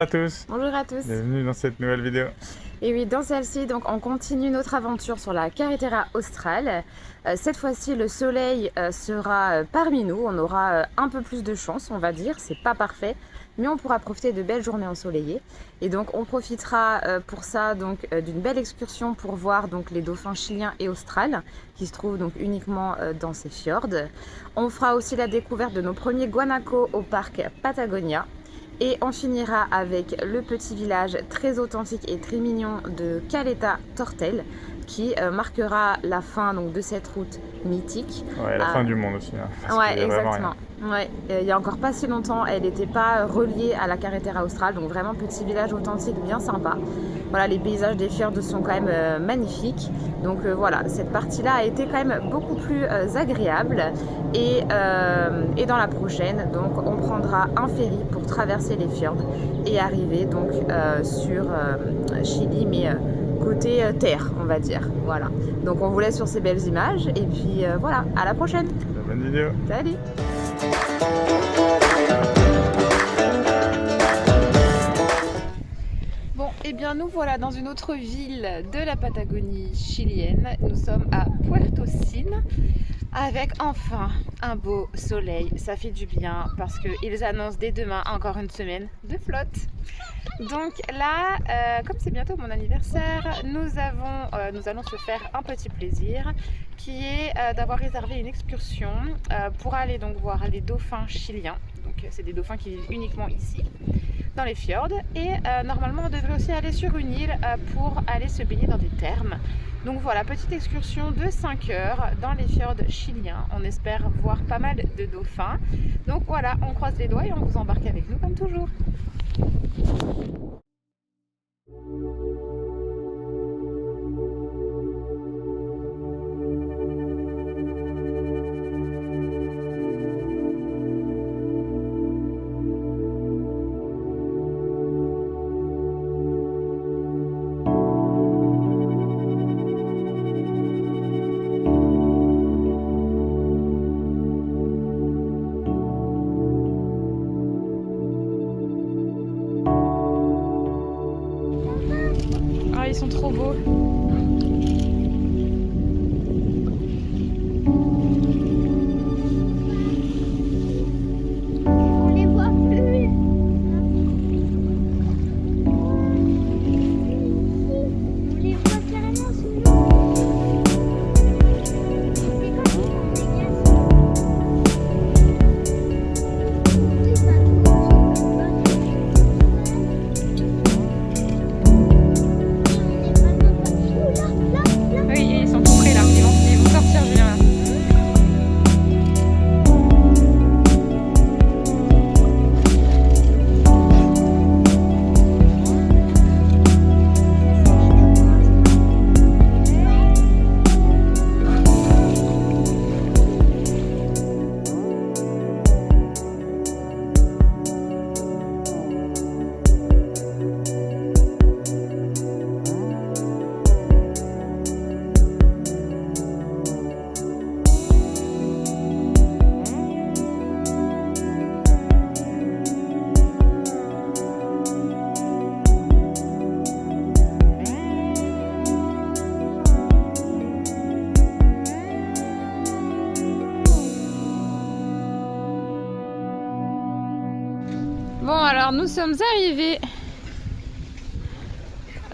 À tous, Bonjour à tous. bienvenue dans cette nouvelle vidéo. Et oui, dans celle-ci, donc on continue notre aventure sur la Carretera australe. Cette fois-ci, le soleil sera parmi nous. On aura un peu plus de chance, on va dire. C'est pas parfait, mais on pourra profiter de belles journées ensoleillées. Et donc, on profitera pour ça donc d'une belle excursion pour voir donc les dauphins chiliens et australes qui se trouvent donc uniquement dans ces fjords. On fera aussi la découverte de nos premiers guanacos au parc Patagonia. Et on finira avec le petit village très authentique et très mignon de Caleta Tortel qui marquera la fin donc, de cette route mythique. Ouais, la fin du monde aussi. Hein, ouais, exactement. Ouais, il n'y a encore pas si longtemps, elle n'était pas reliée à la Carretera australe, donc vraiment petit village authentique bien sympa. Voilà, les paysages des fjords sont quand même magnifiques. Donc voilà, cette partie-là a été quand même beaucoup plus agréable. Et dans la prochaine, donc on prendra un ferry pour traverser les fjords et arriver donc sur Chili, mais côté terre, on va dire. Voilà. Donc on vous laisse sur ces belles images et puis voilà, à la prochaine. Bonne vidéo. Salut. Bon, et bien nous voilà dans une autre ville de la Patagonie chilienne. Nous sommes à Puerto Sin avec enfin un beau soleil. Ça fait du bien parce qu'ils annoncent dès demain encore une semaine de flotte. Donc là, comme c'est bientôt mon anniversaire, nous allons se faire un petit plaisir qui est d'avoir réservé une excursion pour aller donc voir les dauphins chiliens. Donc c'est des dauphins qui vivent uniquement ici, dans les fjords. Et normalement on devrait aussi aller sur une île pour aller se baigner dans des thermes. Donc voilà, petite excursion de 5 heures dans les fjords chiliens. On espère voir pas mal de dauphins. Donc voilà, on croise les doigts et on vous embarque avec nous comme toujours. Ah, ils sont trop beaux. On les voit plus. On les voit carrément sous l'eau. C'est comme si on était glacés. Oui, ça Oui, ils sont tout près là. Ils vont sortir, Julien. Là. Bon, alors nous sommes arrivés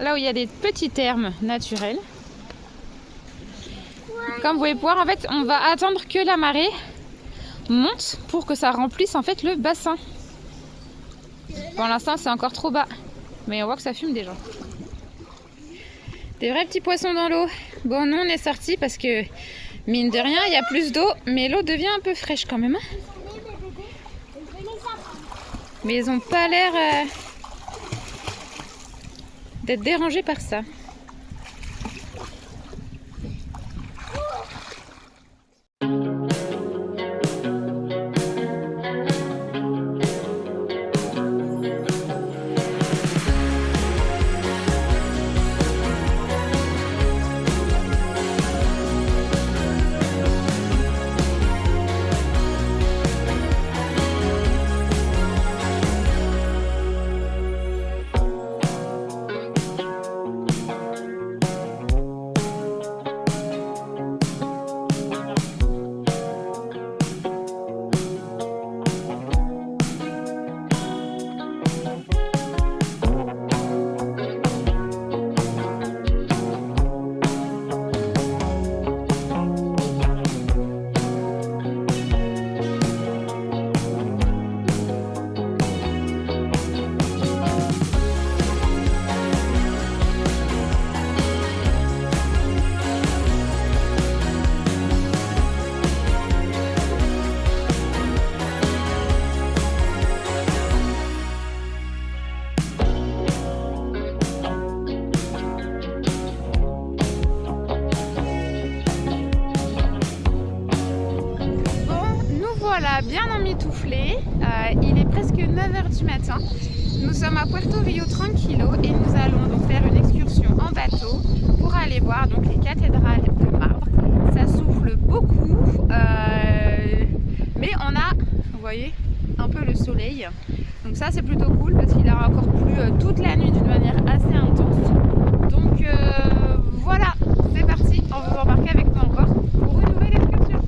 là où il y a des petits thermes naturels. Comme vous pouvez voir, en fait, on va attendre que la marée monte pour que ça remplisse en fait le bassin. Pour l'instant, c'est encore trop bas, mais on voit que ça fume déjà. Des vrais petits poissons dans l'eau. Bon, nous on est sortis parce que mine de rien, il y a plus d'eau, mais l'eau devient un peu fraîche quand même. Mais ils n'ont pas l'air d'être dérangés par ça. bien emmitouflé. Il est presque 9h du matin. Nous sommes à Puerto Rio Tranquilo et nous allons donc faire une excursion en bateau pour aller voir donc les cathédrales de marbre. Ça souffle beaucoup, mais on a, vous voyez, un peu le soleil. Donc ça c'est plutôt cool parce qu'il a encore plu toute la nuit d'une manière assez intense. Donc voilà, c'est parti, on vous embarque avec nous encore pour une nouvelle excursion.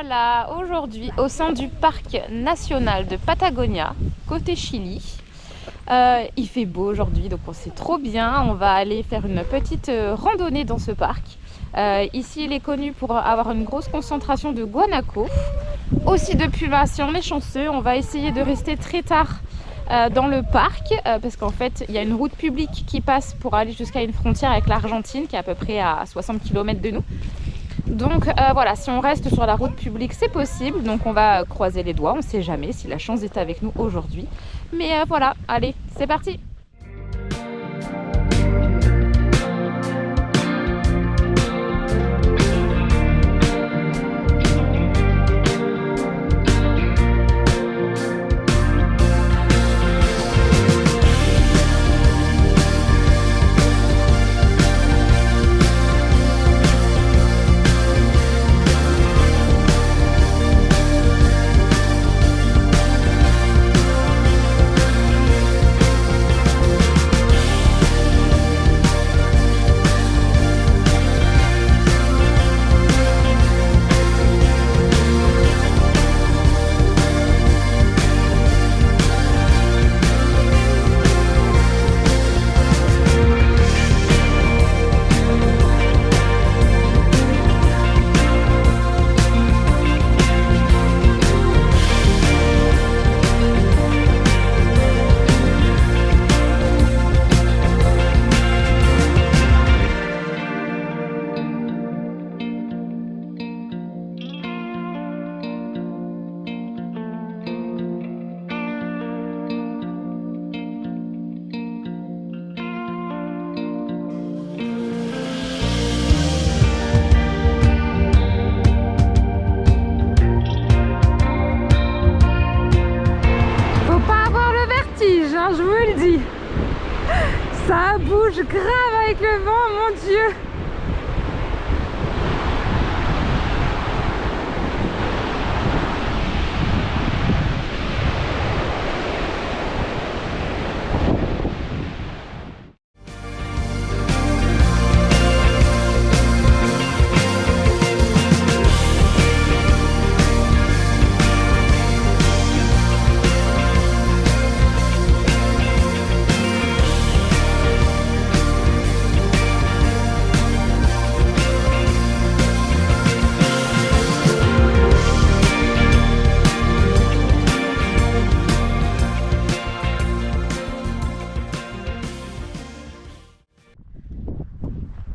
voilà, aujourd'hui au sein du parc national de Patagonia, côté Chili. Il fait beau aujourd'hui, donc on sait trop bien. On va aller faire une petite randonnée dans ce parc. Ici, il est connu pour avoir une grosse concentration de guanaco, aussi de pumas. Si on est chanceux, on va essayer de rester très tard dans le parc parce qu'en fait, il y a une route publique qui passe pour aller jusqu'à une frontière avec l'Argentine qui est à peu près à 60 km de nous. Donc voilà, si on reste sur la route publique, c'est possible. Donc on va croiser les doigts, on ne sait jamais si la chance est avec nous aujourd'hui. Mais voilà, allez, c'est parti! Je vous le dis, ça bouge grave avec le vent, mon Dieu.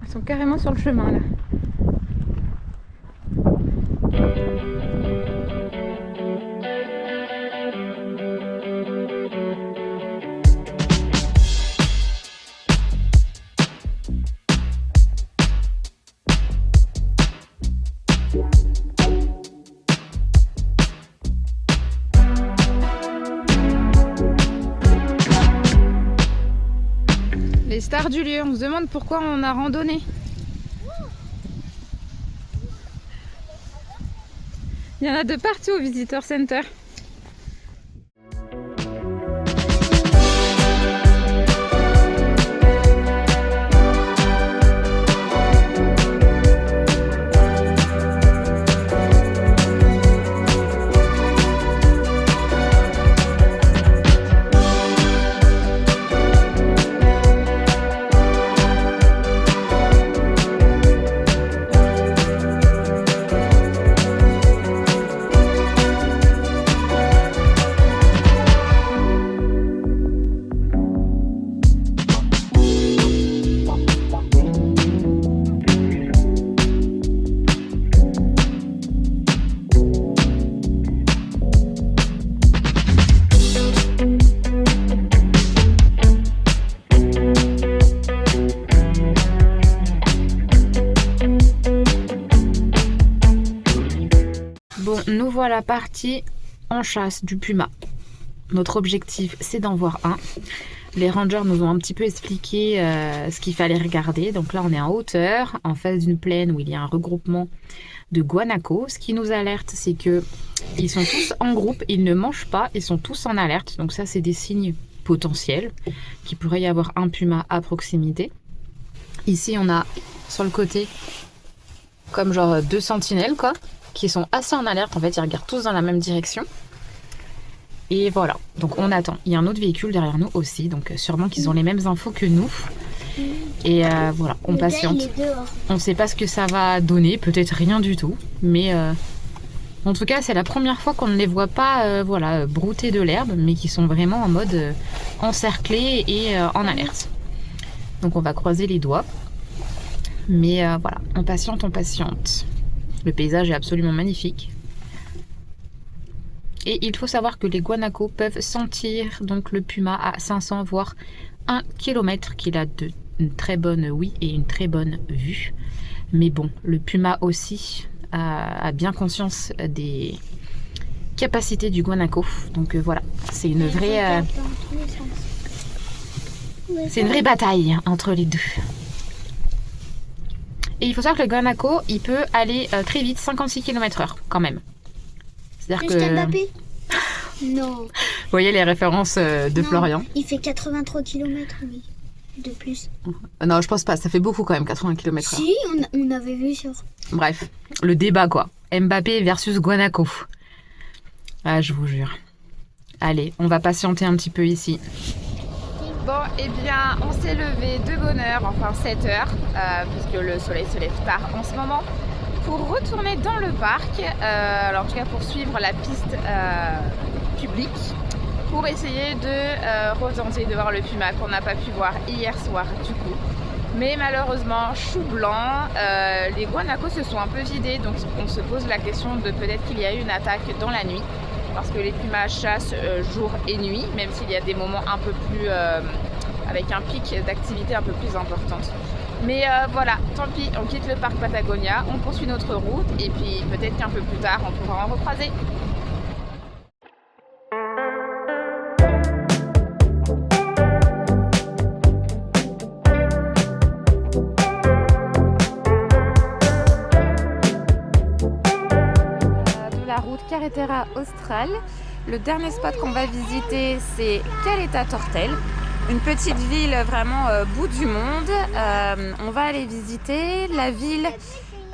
Ils sont carrément sur le chemin là. Les stars du lieu, on se demande pourquoi on a randonné. Il y en a de partout au Visitor Center. Bon, nous voilà partis en chasse du puma. Notre objectif, c'est d'en voir un. Les rangers nous ont un petit peu expliqué ce qu'il fallait regarder. Donc là, on est en hauteur, en face d'une plaine où il y a un regroupement de guanaco. Ce qui nous alerte, c'est que ils sont tous en groupe, ils ne mangent pas, ils sont tous en alerte. Donc ça, c'est des signes potentiels qu'il pourrait y avoir un puma à proximité. Ici, on a sur le côté comme genre 2 sentinelles quoi, qui sont assez en alerte. En fait, ils regardent tous dans la même direction. Et voilà, donc on attend. Il y a un autre véhicule derrière nous aussi, donc sûrement qu'ils ont les mêmes infos que nous. Et voilà, on patiente. On ne sait pas ce que ça va donner, peut-être rien du tout. Mais en tout cas, c'est la première fois qu'on ne les voit pas voilà, brouter de l'herbe, mais qui sont vraiment en mode encerclés et en alerte. Donc on va croiser les doigts. Mais voilà, on patiente, on patiente. Le paysage est absolument magnifique. Et il faut savoir que les guanacos peuvent sentir donc le puma à 500 voire 1 km, qu'il a une très bonne ouïe et une très bonne vue. Mais bon, le puma aussi a bien conscience des capacités du guanaco. Donc voilà, c'est une vraie bataille entre les deux. Et il faut savoir que le guanaco, il peut aller très vite, 56 km/h quand même. C'est-à-dire que Mbappé. Non. Vous voyez les références de Florian. Il fait 83 km, oui. De plus. Non, je pense pas. Ça fait beaucoup quand même, 80 km/h. Si, on avait vu sur... Bref, le débat quoi. Mbappé versus Guanaco. Ah, je vous jure. Allez, on va patienter un petit peu ici. Bon, eh bien, on s'est levé de bonne heure, enfin 7 heures, puisque le soleil se lève tard en ce moment, pour retourner dans le parc, alors en tout cas pour suivre la piste publique, pour essayer de retenter de voir le puma qu'on n'a pas pu voir hier soir du coup. Mais malheureusement, chou blanc, les guanacos se sont un peu vidés, donc on se pose la question de peut-être qu'il y a eu une attaque dans la nuit, parce que les pumas chassent jour et nuit, même s'il y a des moments un peu plus... avec un pic d'activité un peu plus importante. Mais voilà, tant pis, on quitte le parc Patagonia, on poursuit notre route et puis peut-être qu'un peu plus tard on pourra en recroiser. De la route Carretera Austral, le dernier spot qu'on va visiter c'est Caleta Tortel. Une petite ville vraiment bout du monde. On va aller visiter. La ville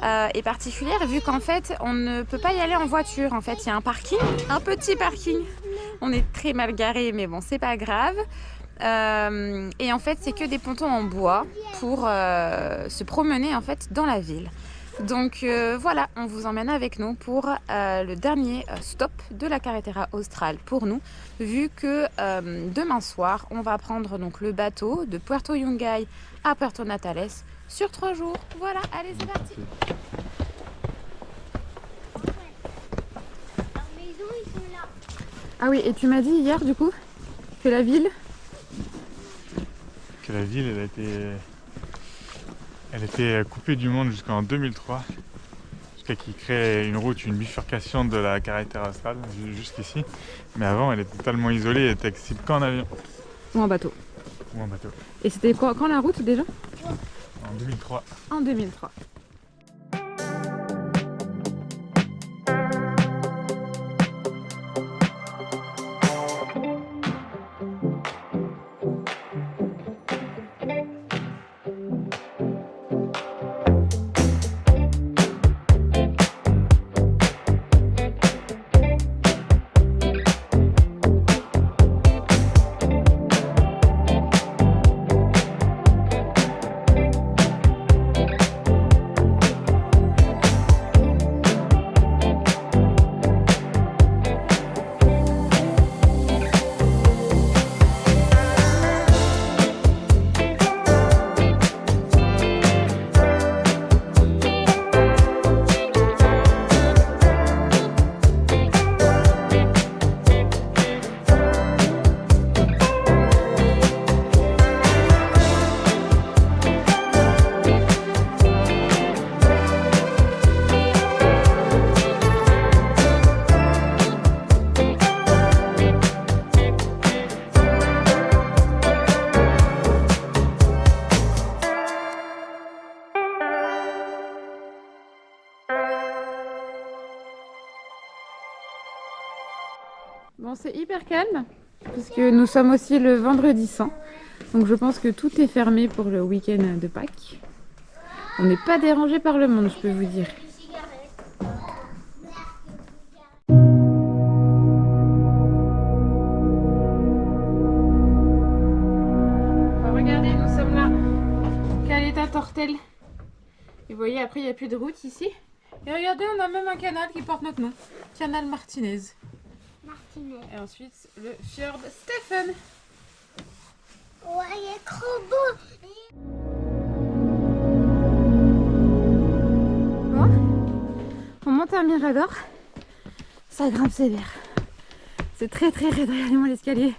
est particulière vu qu'en fait on ne peut pas y aller en voiture. En fait il y a un parking, un petit parking. On est très mal garé mais bon c'est pas grave. Et en fait c'est que des pontons en bois pour se promener en fait dans la ville. Donc voilà, on vous emmène avec nous pour le dernier stop de la Carretera Austral pour nous, vu que demain soir, on va prendre donc le bateau de Puerto Yungay à Puerto Natales sur 3 jours. Voilà, allez c'est parti. Ah oui, et tu m'as dit hier du coup que la ville... Que la ville, elle était coupée du monde jusqu'en 2003, jusqu'à qu'ils créent une route, une bifurcation de la Carretera Austral jusqu'ici. Mais avant, elle était totalement isolée, elle était accessible qu'en avion. Ou en bateau. Ou en bateau. Et c'était quand la route déjà? En 2003. En 2003. Bon, c'est hyper calme, puisque nous sommes aussi le vendredi saint. Donc je pense que tout est fermé pour le week-end de Pâques. On n'est pas dérangé par le monde, je peux vous dire. Tortel. Et vous voyez, après, il n'y a plus de route ici. Et regardez, on a même un canal qui porte notre nom. Canal Martinez. Martinez. Et ensuite, le fjord Stephen. Ouais, il est trop beau. On monte un mirador. Ça grimpe sévère. C'est très très raide. Regardez-moi l'escalier.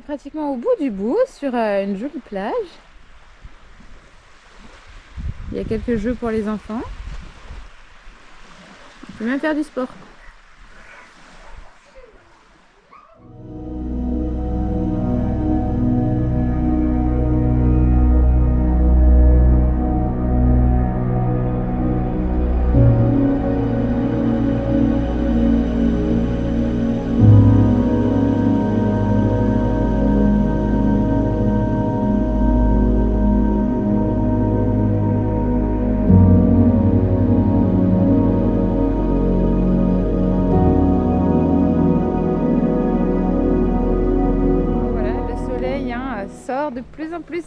Pratiquement au bout du bout sur une jolie plage. Il y a quelques jeux pour les enfants. On peut même faire du sport. Sort de plus en plus.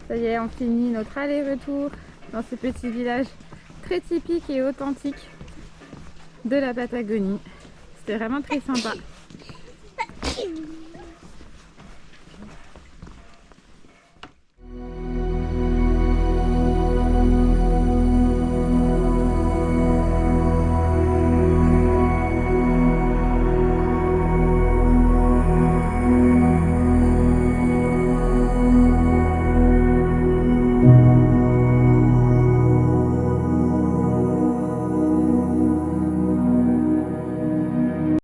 Ça y est, on finit notre aller-retour dans ce petit village très typique et authentique de la Patagonie. C'était vraiment très sympa.